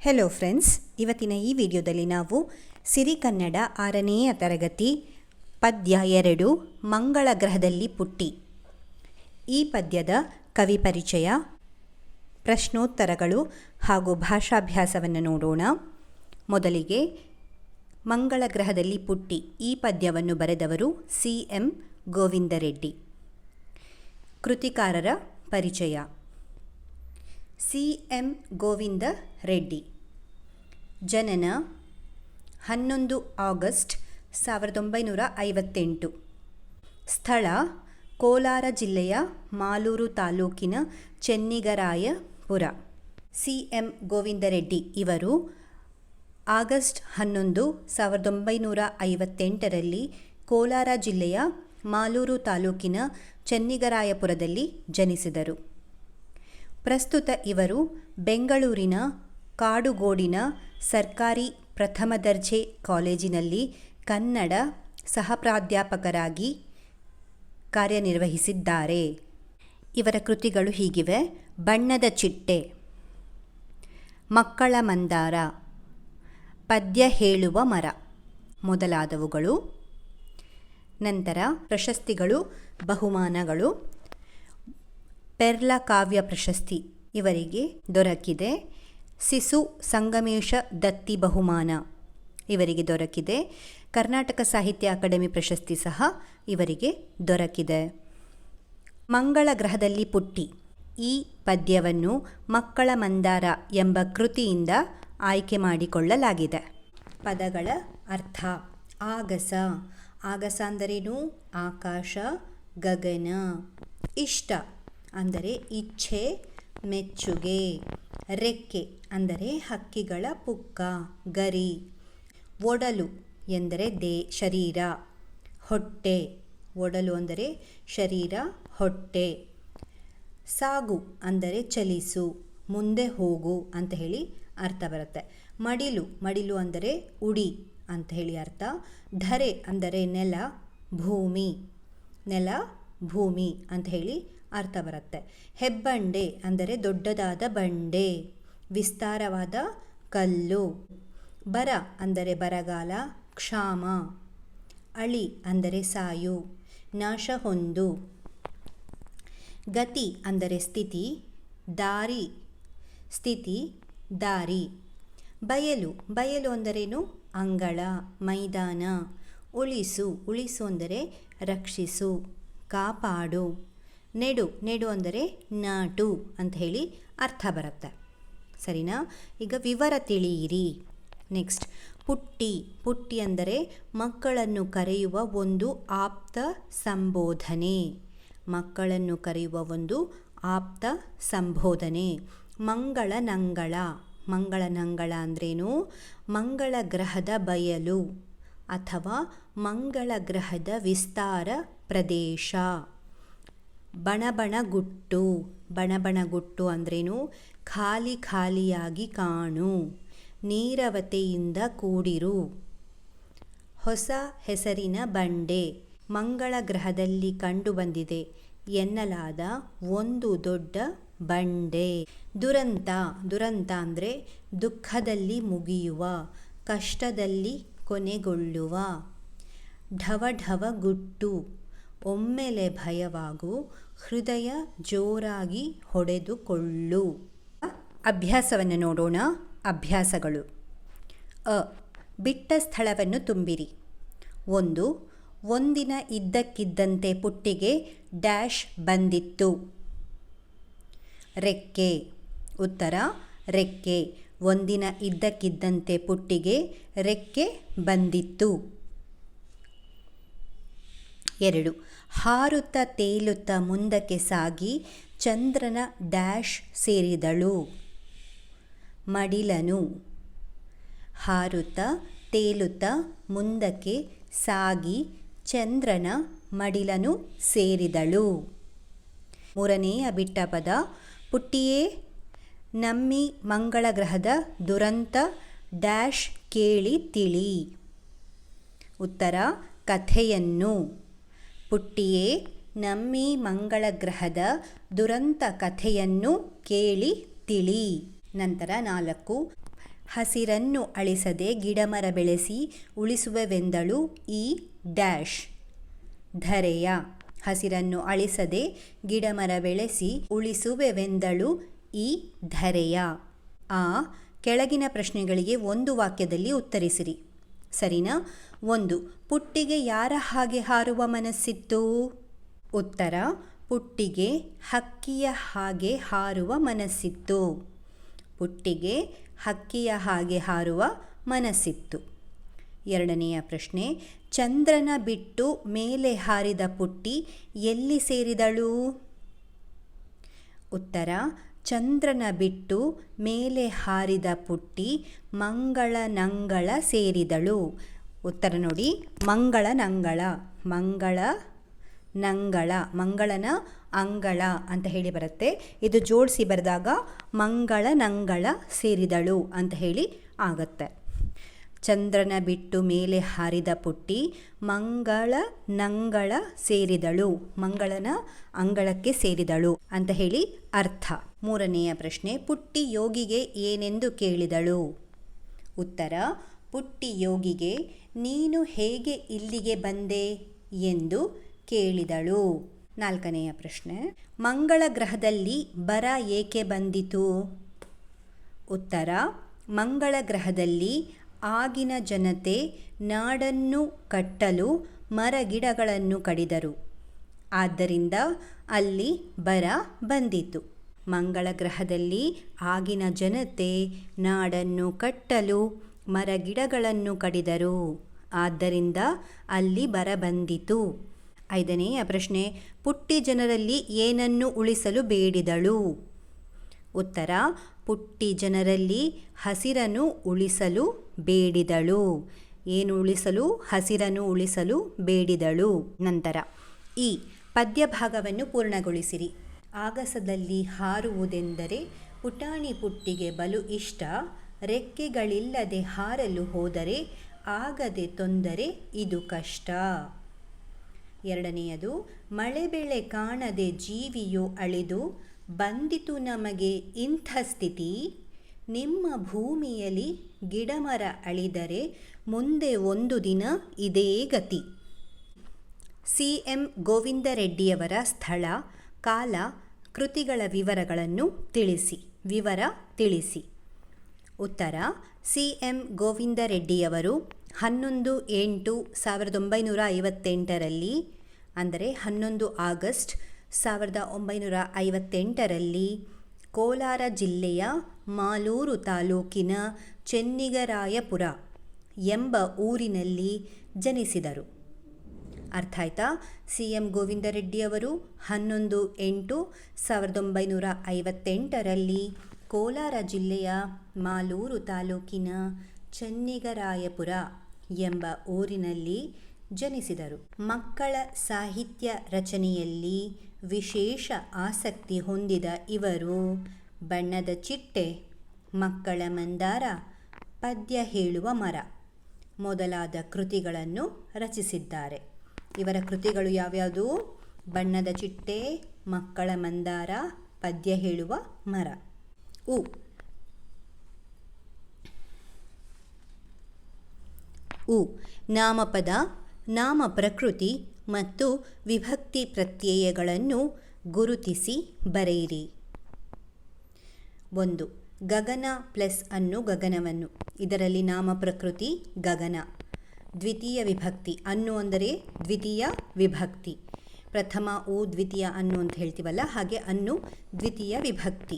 Hello friends, ಇವತ್ತಿನ ಈ ವಿಡಿಯೋದಲ್ಲಿ ನಾವು ಸಿರಿಕನ್ನಡ 6ನೆಯ ತರಗತಿ ಪದ್ಯ 2 ಮಂಗಳ ಗ್ರಹದಲ್ಲಿ ಪುಟ್ಟಿ ಈ ಪದ್ಯದ ಕವಿ ಪರಿಚಯ, ಪ್ರಶ್ನೋತ್ತರಗಳು ಹಾಗೂ ಭಾಷಾಭ್ಯಾಸವನ್ನು ನೋಡೋಣ. ಮೊದಲಿಗೆ ಮಂಗಳ ಗ್ರಹದಲ್ಲಿ ಪುಟ್ಟಿ ಈ ಪದ್ಯವನ್ನು ಬರೆದವರು CM ಗೋವಿಂದ ರೆಡ್ಡಿ. ಕೃತಿಕಾರರ ಪರಿಚಯ. CM ಗೋವಿಂದ ರೆಡ್ಡಿ ಜನನ 11 ಆಗಸ್ಟ್ 1958. ಸ್ಥಳ ಕೋಲಾರ ಜಿಲ್ಲೆಯ ಮಾಲೂರು ತಾಲೂಕಿನ ಚೆನ್ನಿಗರಾಯಪುರ. CM ಗೋವಿಂದ ರೆಡ್ಡಿ ಇವರು ಆಗಸ್ಟ್ 11, 1958ರಲ್ಲಿ ಕೋಲಾರ ಜಿಲ್ಲೆಯ ಮಾಲೂರು ತಾಲೂಕಿನ ಚೆನ್ನಿಗರಾಯಪುರದಲ್ಲಿ ಜನಿಸಿದರು. ಪ್ರಸ್ತುತ ಇವರು ಬೆಂಗಳೂರಿನ ಕಾಡುಗೋಡಿನ ಸರ್ಕಾರಿ ಪ್ರಥಮ ದರ್ಜೆ ಕಾಲೇಜಿನಲ್ಲಿ ಕನ್ನಡ ಸಹಪ್ರಾಧ್ಯಾಪಕರಾಗಿ ಕಾರ್ಯನಿರ್ವಹಿಸಿದ್ದಾರೆ. ಇವರ ಕೃತಿಗಳು ಹೀಗಿವೆ: ಬಣ್ಣದ ಚಿಟ್ಟೆ, ಮಕ್ಕಳ ಮಂದಾರ, ಪದ್ಯ ಹೇಳುವ ಮರ ಮೊದಲಾದವುಗಳು. ನಂತರ ಪ್ರಶಸ್ತಿಗಳು, ಬಹುಮಾನಗಳು. ಪೆರ್ಲ ಕಾವ್ಯ ಪ್ರಶಸ್ತಿ ಇವರಿಗೆ ದೊರಕಿದೆ. ಸಿಸು ಸಂಗಮೇಶ ದತ್ತಿ ಬಹುಮಾನ ಇವರಿಗೆ ದೊರಕಿದೆ. ಕರ್ನಾಟಕ ಸಾಹಿತ್ಯ ಅಕಾಡೆಮಿ ಪ್ರಶಸ್ತಿ ಸಹ ಇವರಿಗೆ ದೊರಕಿದೆ. ಮಂಗಳ ಗ್ರಹದಲ್ಲಿ ಪುಟ್ಟಿ ಈ ಪದ್ಯವನ್ನು ಮಕ್ಕಳ ಮಂದಾರ ಎಂಬ ಕೃತಿಯಿಂದ ಆಯ್ಕೆ ಮಾಡಿಕೊಳ್ಳಲಾಗಿದೆ. ಪದಗಳ ಅರ್ಥ: ಆಗಸ, ಆಗಸ ಅಂದರೇನು? ಆಕಾಶ, ಗಗನ. ಇಷ್ಟ ಅಂದರೆ ಇಚ್ಛೆ, ಮೆಚ್ಚುಗೆ. ರೆಕ್ಕೆ ಅಂದರೆ ಹಕ್ಕಿಗಳ ಪುಕ್ಕ, ಗರಿ. ಒಡಲು ಎಂದರೆ ಶರೀರ, ಹೊಟ್ಟೆ. ಒಡಲು ಅಂದರೆ ಶರೀರ, ಹೊಟ್ಟೆ. ಸಾಗು ಅಂದರೆ ಚಲಿಸು, ಮುಂದೆ ಹೋಗು ಅಂತ ಹೇಳಿ ಅರ್ಥ ಬರುತ್ತೆ. ಮಡಿಲು, ಮಡಿಲು ಅಂದರೆ ಉಡಿ ಅಂತ ಹೇಳಿ ಅರ್ಥ. ಧರೆ ಅಂದರೆ ನೆಲ, ಭೂಮಿ. ನೆಲ, ಭೂಮಿ ಅಂತ ಹೇಳಿ ಅರ್ಥ ಬರುತ್ತೆ. ಹೆಬ್ಬಂಡೆ ಅಂದರೆ ದೊಡ್ಡದಾದ ಬಂಡೆ, ವಿಸ್ತಾರವಾದ ಕಲ್ಲು. ಬರ ಅಂದರೆ ಬರಗಾಲ, ಕ್ಷಾಮ. ಅಳಿ ಅಂದರೆ ಸಾಯು, ನಾಶ ಹೊಂದು. ಗತಿ ಅಂದರೆ ಸ್ಥಿತಿ, ದಾರಿ, ಸ್ಥಿತಿ, ದಾರಿ. ಬಯಲು, ಬಯಲು ಅಂದರೇನು? ಅಂಗಳ, ಮೈದಾನ. ಉಳಿಸು, ಉಳಿಸು ಅಂದರೆ ರಕ್ಷಿಸು, ಕಾಪಾಡು. ನೆಡು, ನೆಡು ಅಂದರೆ ನಾಟು ಅಂತ ಹೇಳಿ ಅರ್ಥ ಬರುತ್ತೆ. ಸರಿನಾ? ಈಗ ವಿವರ ತಿಳಿಯಿರಿ. ನೆಕ್ಸ್ಟ್, ಪುಟ್ಟಿ. ಪುಟ್ಟಿ ಅಂದರೆ ಮಕ್ಕಳನ್ನು ಕರೆಯುವ ಒಂದು ಆಪ್ತ ಸಂಬೋಧನೆ. ಮಕ್ಕಳನ್ನು ಕರೆಯುವ ಒಂದು ಆಪ್ತ ಸಂಬೋಧನೆ. ಮಂಗಳ ನಂಗಳ. ಮಂಗಳ ನಂಗಳ ಅಂದ್ರೇನು? ಮಂಗಳ ಗ್ರಹದ ಬಯಲು ಅಥವಾ ಮಂಗಳ ಗ್ರಹದ ವಿಸ್ತಾರ ಪ್ರದೇಶ. ಬಣಬಣಗುಟ್ಟು. ಬಣಬಣಗುಟ್ಟು ಅಂದ್ರೇನು? ಖಾಲಿ ಖಾಲಿಯಾಗಿ ಕಾಣು, ನೀರವತೆಯಿಂದ ಕೂಡಿರು. ಹೊಸ ಹೆಸರಿನ ಬಂಡೆ. ಮಂಗಳ ಗ್ರಹದಲ್ಲಿ ಕಂಡುಬಂದಿದೆ ಎನ್ನಲಾದ ಒಂದು ದೊಡ್ಡ ಬಂಡೆ. ದುರಂತ. ದುರಂತ ಅಂದರೆ ದುಃಖದಲ್ಲಿ ಮುಗಿಯುವ, ಕಷ್ಟದಲ್ಲಿ ಕೊನೆಗೊಳ್ಳುವ. ಢವಢವಗುಟ್ಟು. ಒಮ್ಮೆಲೆ ಭಯವಾಗು, ಹೃದಯ ಜೋರಾಗಿ ಹೊಡೆದುಕೊಳ್ಳು. ಅಭ್ಯಾಸವನ್ನು ನೋಡೋಣ. ಅಭ್ಯಾಸಗಳು. ಬಿಟ್ಟ ಸ್ಥಳವನ್ನು ತುಂಬಿರಿ. 1. ಒಂದಿನ ಇದ್ದಕ್ಕಿದ್ದಂತೆ ಪುಟ್ಟಿಗೆ ಡ್ಯಾಶ್ ಬಂದಿತ್ತು. ರೆಕ್ಕೆ. ಉತ್ತರ ರೆಕ್ಕೆ. ಒಂದಿನ ಇದ್ದಕ್ಕಿದ್ದಂತೆ ಪುಟ್ಟಿಗೆ ರೆಕ್ಕೆ ಬಂದಿತ್ತು. 2. ಹಾರುತ್ತಾ ತೇಲುತ್ತಾ ಮುಂದಕ್ಕೆ ಸಾಗಿ ಚಂದ್ರನ ಡ್ಯಾಶ್ ಸೇರಿದಳು. ಮಡಿಲನು. ಹಾರುತ್ತಾ ತೇಲುತ್ತಾ ಮುಂದಕ್ಕೆ ಸಾಗಿ ಚಂದ್ರನ ಮಡಿಲನು ಸೇರಿದಳು. 3ನೇಯ ಬಿಟ್ಟ ಪದ. ಪುಟ್ಟಿಯೇ ನಮ್ಮಿ ಮಂಗಳ ಗ್ರಹದ ದುರಂತ ಡ್ಯಾಶ್ ಕೇಳಿ ತಿಳಿ. ಉತ್ತರ ಕಥೆಯನ್ನು. ಪುಟ್ಟಿಯೇ ನಮ್ಮಿ ಮಂಗಳ ಗ್ರಹದ ದುರಂತ ಕಥೆಯನ್ನು ಕೇಳಿ ತಿಳಿ. ನಂತರ 4. ಹಸಿರನ್ನು ಅಳಿಸದೆ ಗಿಡಮರ ಬೆಳೆಸಿ ಉಳಿಸುವೆವೆಂದಳು ಈ ಡ್ಯಾಶ್ ಧರೆಯ. ಹಸಿರನ್ನು ಅಳಿಸದೆ ಗಿಡಮರ ಬೆಳೆಸಿ ಉಳಿಸುವೆವೆಂದಳು ಈ ಧರೆಯ. ಆ ಕೆಳಗಿನ ಪ್ರಶ್ನೆಗಳಿಗೆ ಒಂದು ವಾಕ್ಯದಲ್ಲಿ ಉತ್ತರಿಸಿರಿ. ಸರಿನಾ? 1. ಪುಟ್ಟಿಗೆ ಯಾರ ಹಾಗೆ ಹಾರುವ ಮನಸ್ಸಿತ್ತು? ಉತ್ತರ: ಪುಟ್ಟಿಗೆ ಹಕ್ಕಿಯ ಹಾಗೆ ಹಾರುವ ಮನಸ್ಸಿತ್ತು. ಪುಟ್ಟಿಗೆ ಹಕ್ಕಿಯ ಹಾಗೆ ಹಾರುವ ಮನಸ್ಸಿತ್ತು. 2ನೆಯ ಪ್ರಶ್ನೆ: ಚಂದ್ರನ ಬಿಟ್ಟು ಮೇಲೆ ಹಾರಿದ ಪುಟ್ಟಿ ಎಲ್ಲಿ ಸೇರಿದಳು? ಉತ್ತರ: ಚಂದ್ರನ ಬಿಟ್ಟು ಮೇಲೆ ಹಾರಿದ ಪುಟ್ಟಿ ಮಂಗಳನಂಗಳ ಸೇರಿದಳು. ಉತ್ತರ ನೋಡಿ, ಮಂಗಳನಂಗಳ. ಮಂಗಳನ ಅಂಗಳ ಅಂತ ಹೇಳಿ ಬರುತ್ತೆ. ಇದು ಜೋಡಿಸಿ ಬರೆದಾಗ ಮಂಗಳನಂಗಳ ಸೇರಿದಳು ಅಂತ ಹೇಳಿ ಆಗತ್ತೆ. ಚಂದ್ರನ ಬಿಟ್ಟು ಮೇಲೆ ಹಾರಿದ ಪುಟ್ಟಿ ಮಂಗಳನಂಗಳ ಸೇರಿದಳು, ಮಂಗಳನ ಅಂಗಳಕ್ಕೆ ಸೇರಿದಳು ಅಂತ ಹೇಳಿ ಅರ್ಥ. 3ನೆಯ ಪ್ರಶ್ನೆ: ಪುಟ್ಟಿ ಯೋಗಿಗೆ ಏನೆಂದು ಕೇಳಿದಳು? ಉತ್ತರ: ಪುಟ್ಟಿ ಯೋಗಿಗೆ ನೀನು ಹೇಗೆ ಇಲ್ಲಿಗೆ ಬಂದೆ ಎಂದು ಕೇಳಿದಳು. 4ನೆಯ ಪ್ರಶ್ನೆ: ಮಂಗಳ ಗ್ರಹದಲ್ಲಿ ಬರ ಏಕೆ ಬಂದಿತು? ಉತ್ತರ: ಮಂಗಳ ಗ್ರಹದಲ್ಲಿ ಆಗಿನ ಜನತೆ ನಾಡನ್ನು ಕಟ್ಟಲು ಮರಗಿಡಗಳನ್ನು ಕಡಿದರು. ಆದ್ದರಿಂದ ಅಲ್ಲಿ ಬರ ಬಂದಿತು. ಮಂಗಳ ಗ್ರಹದಲ್ಲಿ ಆಗಿನ ಜನತೆ ನಾಡನ್ನು ಕಟ್ಟಲು ಮರಗಿಡಗಳನ್ನು ಕಡಿದರು. ಆದ್ದರಿಂದ ಅಲ್ಲಿ ಬರ ಬಂದಿತು. 5ನೆಯ ಪ್ರಶ್ನೆ: ಪುಟ್ಟಿ ಜನರಲ್ಲಿ ಏನನ್ನು ಉಳಿಸಲು ಬೇಡಿದಳು? ಉತ್ತರ: ಪುಟ್ಟಿ ಜನರಲ್ಲಿ ಹಸಿರನ್ನು ಉಳಿಸಲು ಬೇಡಿದಳು. ಏನು ಉಳಿಸಲು? ಹಸಿರನ್ನು ಉಳಿಸಲು ಬೇಡಿದಳು. ನಂತರ ಈ ಪದ್ಯ ಭಾಗವನ್ನು ಪೂರ್ಣಗೊಳಿಸಿರಿ. ಆಗಸದಲ್ಲಿ ಹಾರುವುದೆಂದರೆ ಪುಟಾಣಿ ಪುಟ್ಟಿಗೆ ಬಲು ಇಷ್ಟ. ರೆಕ್ಕೆಗಳಿಲ್ಲದೆ ಹಾರಲು ಹೋದರೆ ಆಗದೆ ತೊಂದರೆ ಇದು ಕಷ್ಟ. 2ನೆಯದು: ಮಳೆ ಬೆಳೆ ಕಾಣದೆ ಜೀವಿಯು ಅಳಿದು ಬಂದಿತು ನಮಗೆ ಇಂಥ ಸ್ಥಿತಿ. ನಿಮ್ಮ ಭೂಮಿಯಲ್ಲಿ ಗಿಡಮರ ಅಳಿದರೆ ಮುಂದೆ ಒಂದು ದಿನ ಇದೇ ಗತಿ. CM ಗೋವಿಂದರೆಡ್ಡಿಯವರ ಸ್ಥಳ, ಕಾಲ, ಕೃತಿಗಳ ವಿವರಗಳನ್ನು ತಿಳಿಸಿ. ಉತ್ತರ: CM ಗೋವಿಂದರೆಡ್ಡಿಯವರು 11/8/1958 ಅಂದರೆ 11 ಆಗಸ್ಟ್ 1958 ಕೋಲಾರ ಜಿಲ್ಲೆಯ ಮಾಲೂರು ತಾಲೂಕಿನ ಚೆನ್ನಿಗರಾಯಪುರ ಎಂಬ ಊರಿನಲ್ಲಿ ಜನಿಸಿದರು. ಅರ್ಥ ಆಯ್ತಾ? CM ಗೋವಿಂದರೆಡ್ಡಿಯವರು 11/8/1958 ಕೋಲಾರ ಜಿಲ್ಲೆಯ ಮಾಲೂರು ತಾಲೂಕಿನ ಚೆನ್ನಿಗರಾಯಪುರ ಎಂಬ ಊರಿನಲ್ಲಿ ಜನಿಸಿದರು. ಮಕ್ಕಳ ಸಾಹಿತ್ಯ ರಚನೆಯಲ್ಲಿ ವಿಶೇಷ ಆಸಕ್ತಿ ಹೊಂದಿದ ಇವರು ಬಣ್ಣದ ಚಿಟ್ಟೆ, ಮಕ್ಕಳ ಮಂದಾರ, ಪದ್ಯ ಹೇಳುವ ಮರ ಮೊದಲಾದ ಕೃತಿಗಳನ್ನು ರಚಿಸಿದ್ದಾರೆ. ಇವರ ಕೃತಿಗಳು ಯಾವ್ಯಾವುದು? ಬಣ್ಣದ ಚಿಟ್ಟೆ, ಮಕ್ಕಳ ಮಂದಾರ, ಪದ್ಯ ಹೇಳುವ ಮರ. ನಾಮಪದ, ನಾಮ ಪ್ರಕೃತಿ ಮತ್ತು ವಿಭಕ್ತಿ ಪ್ರತ್ಯಯಗಳನ್ನು ಗುರುತಿಸಿ ಬರೆಯಿರಿ. 1. ಗಗನ ಪ್ಲಸ್ ಅನ್ನು ಗಗನವನ್ನು. ಇದರಲ್ಲಿ ನಾಮ ಪ್ರಕೃತಿ ಗಗನ. ದ್ವಿತೀಯ ವಿಭಕ್ತಿ ಅನ್ನು ಅಂದರೆ ದ್ವಿತೀಯ ವಿಭಕ್ತಿ. ಪ್ರಥಮ ಉ, ದ್ವಿತೀಯ ಅನ್ನು ಅಂತ ಹೇಳ್ತೀವಲ್ಲ, ಹಾಗೆ ಅನ್ನು ದ್ವಿತೀಯ ವಿಭಕ್ತಿ.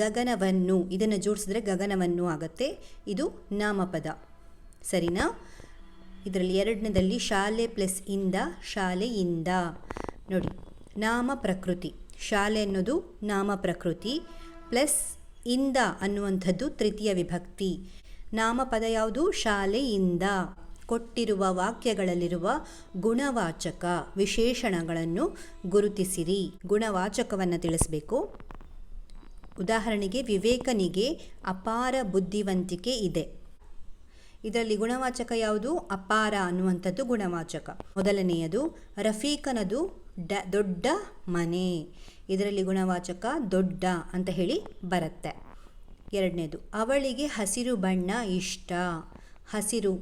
ಗಗನವನ್ನು ಇದನ್ನು ಜೋಡಿಸಿದ್ರೆ ಗಗನವನ್ನು ಆಗುತ್ತೆ. ಇದು ನಾಮಪದ. ಸರಿನಾ? ಇದರಲ್ಲಿ 2ನೇದಲ್ಲಿ ಶಾಲೆ ಪ್ಲಸ್ ಇಂದ, ಶಾಲೆಯಿಂದ. ನೋಡಿ, ನಾಮ ಪ್ರಕೃತಿ, ಶಾಲೆ ಅನ್ನೋದು ನಾಮ ಪ್ರಕೃತಿ, ಪ್ಲಸ್ ಇಂದ ಅನ್ನುವಂಥದ್ದು ತೃತೀಯ ವಿಭಕ್ತಿ. ನಾಮಪದ ಯಾವುದು? ಶಾಲೆಯಿಂದ. ಕೊಟ್ಟಿರುವ ವಾಕ್ಯಗಳಲ್ಲಿರುವ ಗುಣವಾಚಕ ವಿಶೇಷಣಗಳನ್ನು ಗುರುತಿಸಿರಿ. ಗುಣವಾಚಕವನ್ನು ತಿಳಿಸಬೇಕು. ಉದಾಹರಣೆಗೆ, ವಿವೇಕನಿಗೆ ಅಪಾರ ಬುದ್ಧಿವಂತಿಕೆ ಇದೆ. ಇದರಲ್ಲಿ ಗುಣವಾಚಕ ಯಾವುದು? ಅಪಾರ ಅನ್ನುವಂಥದ್ದು ಗುಣವಾಚಕ. ಮೊದಲನೆಯದು ರಫೀಕನದು ದೊಡ್ಡ ಮನೆ. ಇದರಲ್ಲಿ ಗುಣವಾಚಕ ದೊಡ್ಡ ಅಂತ ಹೇಳಿ ಬರುತ್ತೆ. ಎರಡನೇದು, ಅವಳಿಗೆ ಹಸಿರು ಬಣ್ಣ ಇಷ್ಟ. ಹಸಿರು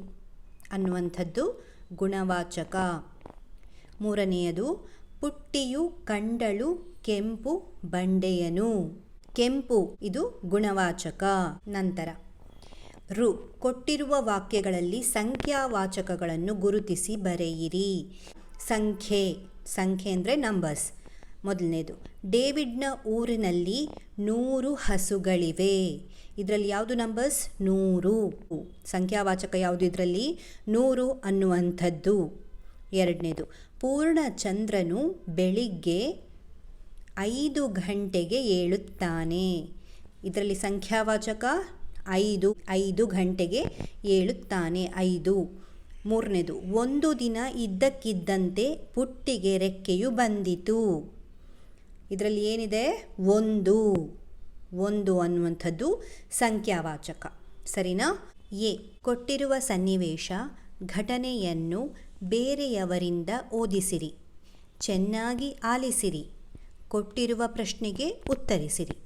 ಅನ್ನುವಂಥದ್ದು ಗುಣವಾಚಕ. ಮೂರನೆಯದು, ಪುಟ್ಟಿಯು ಕಂಡಳು ಕೆಂಪು ಬಂಡೆಯನು. ಕೆಂಪು ಇದು ಗುಣವಾಚಕ. ನಂತರ ಕೊಟ್ಟಿರುವ ವಾಕ್ಯಗಳಲ್ಲಿ ಸಂಖ್ಯಾವಾಚಕಗಳನ್ನು ಗುರುತಿಸಿ ಬರೆಯಿರಿ. ಸಂಖ್ಯೆ ಅಂದರೆ ನಂಬರ್ಸ್. ಮೊದಲನೇದು, ಡೇವಿಡ್ನ ಊರಿನಲ್ಲಿ 100 ಹಸುಗಳಿವೆ. ಇದರಲ್ಲಿ ಯಾವುದು ನಂಬರ್ಸ್? 100. ಸಂಖ್ಯಾವಾಚಕ ಯಾವುದು ಇದರಲ್ಲಿ? 100 ಅನ್ನುವಂಥದ್ದು. ಎರಡನೇದು, ಪೂರ್ಣಚಂದ್ರನು ಬೆಳಿಗ್ಗೆ 5 ಗಂಟೆಗೆ ಏಳುತ್ತಾನೆ. ಇದರಲ್ಲಿ ಸಂಖ್ಯಾವಾಚಕ 5 ಗಂಟೆಗೆ ಏಳುತ್ತಾನೆ, 5. ಮೂರನೇದು, ಒಂದು ದಿನ ಇದ್ದಕ್ಕಿದ್ದಂತೆ ಪುಟ್ಟಿಗೆ ರೆಕ್ಕೆಯು ಬಂದಿತು. ಇದರಲ್ಲಿ ಏನಿದೆ? ಒಂದು ಅನ್ನುವಂಥದ್ದು ಸಂಖ್ಯಾವಾಚಕ. ಸರಿನಾ? ಕೊಟ್ಟಿರುವ ಸನ್ನಿವೇಶ ಘಟನೆಯನ್ನು ಬೇರೆಯವರಿಂದ ಓದಿಸಿರಿ. ಚೆನ್ನಾಗಿ ಆಲಿಸಿರಿ. ಕೊಟ್ಟಿರುವ ಪ್ರಶ್ನೆಗೆ ಉತ್ತರಿಸಿರಿ.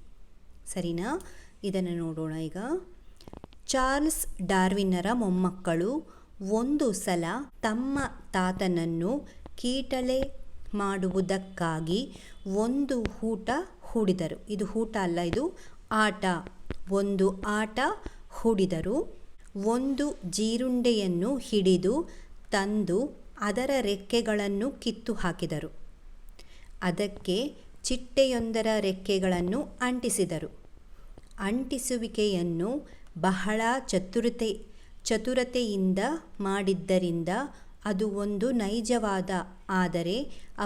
ಸರಿನಾ? ಇದನ್ನು ನೋಡೋಣ ಈಗ. ಚಾರ್ಲ್ಸ್ ಡಾರ್ವಿನ್ನರ ಮೊಮ್ಮಕ್ಕಳು ಒಂದು ಸಲ ತಮ್ಮ ತಾತನನ್ನು ಕೀಟಲೆ ಮಾಡುವುದಕ್ಕಾಗಿ ಒಂದು ಹೂಟ ಹೂಡಿದರು. ಇದು ಹೂಟ ಅಲ್ಲ, ಇದು ಆಟ. ಒಂದು ಆಟ ಹೂಡಿದರು. ಒಂದು ಜೀರುಂಡೆಯನ್ನು ಹಿಡಿದು ತಂದು ಅದರ ರೆಕ್ಕೆಗಳನ್ನು ಕಿತ್ತು ಹಾಕಿದರು. ಅದಕ್ಕೆ ಚಿಟ್ಟೆಯೊಂದರ ರೆಕ್ಕೆಗಳನ್ನು ಅಂಟಿಸಿದರು. ಅಂಟಿಸುವಿಕೆಯನ್ನು ಬಹಳ ಚತುರತೆಯಿಂದ ಮಾಡಿದ್ದರಿಂದ ಅದು ಒಂದು ನೈಜವಾದ ಆದರೆ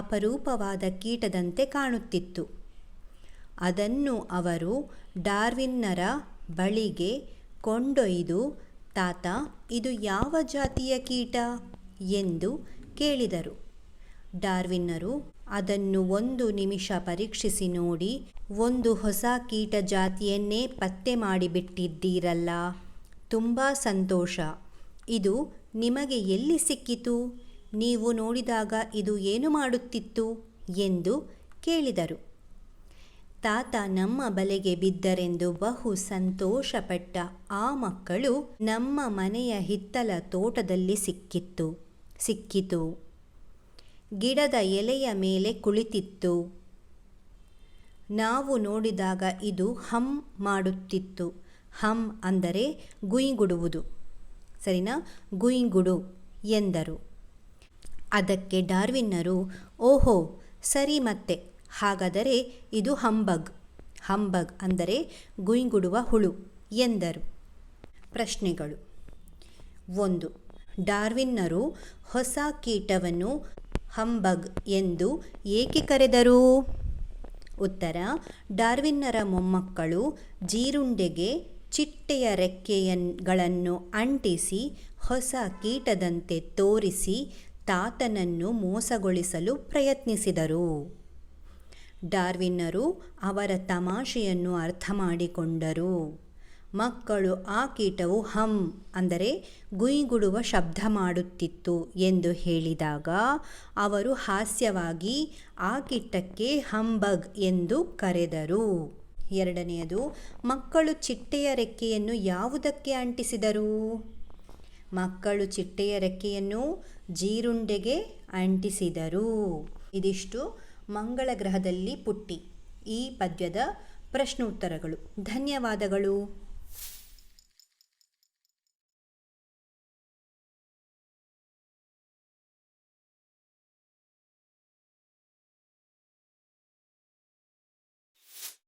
ಅಪರೂಪವಾದ ಕೀಟದಂತೆ ಕಾಣುತ್ತಿತ್ತು. ಅದನ್ನು ಅವರು ಡಾರ್ವಿನ್ನರ ಬಳಿಗೆ ಕೊಂಡೊಯ್ದು, ತಾತ, ಇದು ಯಾವ ಜಾತಿಯ ಕೀಟ ಎಂದು ಕೇಳಿದರು. ಡಾರ್ವಿನ್ನರು ಅದನ್ನು 1 ನಿಮಿಷ ಪರೀಕ್ಷಿಸಿ ನೋಡಿ, ಒಂದು ಹೊಸ ಕೀಟ ಜಾತಿಯನ್ನೇ ಪತ್ತೆ ಮಾಡಿಬಿಟ್ಟಿದ್ದೀರಲ್ಲ, ತುಂಬ ಸಂತೋಷ. ಇದು ನಿಮಗೆ ಎಲ್ಲಿ ಸಿಕ್ಕಿತು? ನೀವು ನೋಡಿದಾಗ ಇದು ಏನು ಮಾಡುತ್ತಿತ್ತು ಎಂದು ಕೇಳಿದರು. ತಾತ ನಮ್ಮ ಬಲೆಗೆ ಬಿದ್ದರೆಂದು ಬಹು ಸಂತೋಷಪಟ್ಟ ಆ ಮಕ್ಕಳು ನಮ್ಮ ಮನೆಯ ಹಿತ್ತಲ ತೋಟದಲ್ಲಿ ಸಿಕ್ಕಿತು. ಗಿಡದ ಎಲೆಯ ಮೇಲೆ ಕುಳಿತಿತ್ತು. ನಾವು ನೋಡಿದಾಗ ಇದು ಹಮ್ ಮಾಡುತ್ತಿತ್ತು. ಹಮ್ ಅಂದರೆ ಗುಯಿಗುಡುವುದು. ಸರಿನಾ? ಗುಯಿಗುಡು ಎಂದರು. ಅದಕ್ಕೆ ಡಾರ್ವಿನ್ನರು, ಓಹೋ ಸರಿ, ಮತ್ತೆ ಹಾಗಾದರೆ ಇದು ಹಂಬಗ್ ಅಂದರೆ ಗುಯಿಗುಡುವ ಹುಳು ಎಂದರು. ಪ್ರಶ್ನೆಗಳು. 1. ಡಾರ್ವಿನ್ನರು ಹೊಸ ಕೀಟವನ್ನು ಹಂಬಗ್ ಎಂದು ಏಕೆ ಕರೆದರು? ಉತ್ತರ, ಡಾರ್ವಿನ್ನರ ಮೊಮ್ಮಕ್ಕಳು ಜೀರುಂಡೆಗೆ ಚಿಟ್ಟೆಯ ರೆಕ್ಕೆಗಳನ್ನು ಅಂಟಿಸಿ ಹೊಸ ಕೀಟದಂತೆ ತೋರಿಸಿ ತಾತನನ್ನು ಮೋಸಗೊಳಿಸಲು ಪ್ರಯತ್ನಿಸಿದರು. ಡಾರ್ವಿನ್ನರು ಅವರ ತಮಾಷೆಯನ್ನು ಅರ್ಥ ಮಾಡಿಕೊಂಡರು. ಮಕ್ಕಳು ಆ ಕೀಟವು ಹಮ್ ಅಂದರೆ ಗುಯಿಗುಡುವ ಶಬ್ದ ಮಾಡುತ್ತಿತ್ತು ಎಂದು ಹೇಳಿದಾಗ ಅವರು ಹಾಸ್ಯವಾಗಿ ಆ ಕೀಟಕ್ಕೆ ಹಂಬಗ್ ಎಂದು ಕರೆದರು. ಎರಡನೆಯದು, ಮಕ್ಕಳು ಚಿಟ್ಟೆಯ ರೆಕ್ಕೆಯನ್ನು ಯಾವುದಕ್ಕೆ ಅಂಟಿಸಿದರು? ಮಕ್ಕಳು ಚಿಟ್ಟೆಯ ರೆಕ್ಕೆಯನ್ನು ಜೀರುಂಡೆಗೆ ಅಂಟಿಸಿದರು. ಇದಿಷ್ಟು ಮಂಗಳ ಗ್ರಹದಲ್ಲಿ ಪುಟ್ಟಿ ಈ ಪದ್ಯದ ಪ್ರಶ್ನೋತ್ತರಗಳು. ಧನ್ಯವಾದಗಳು.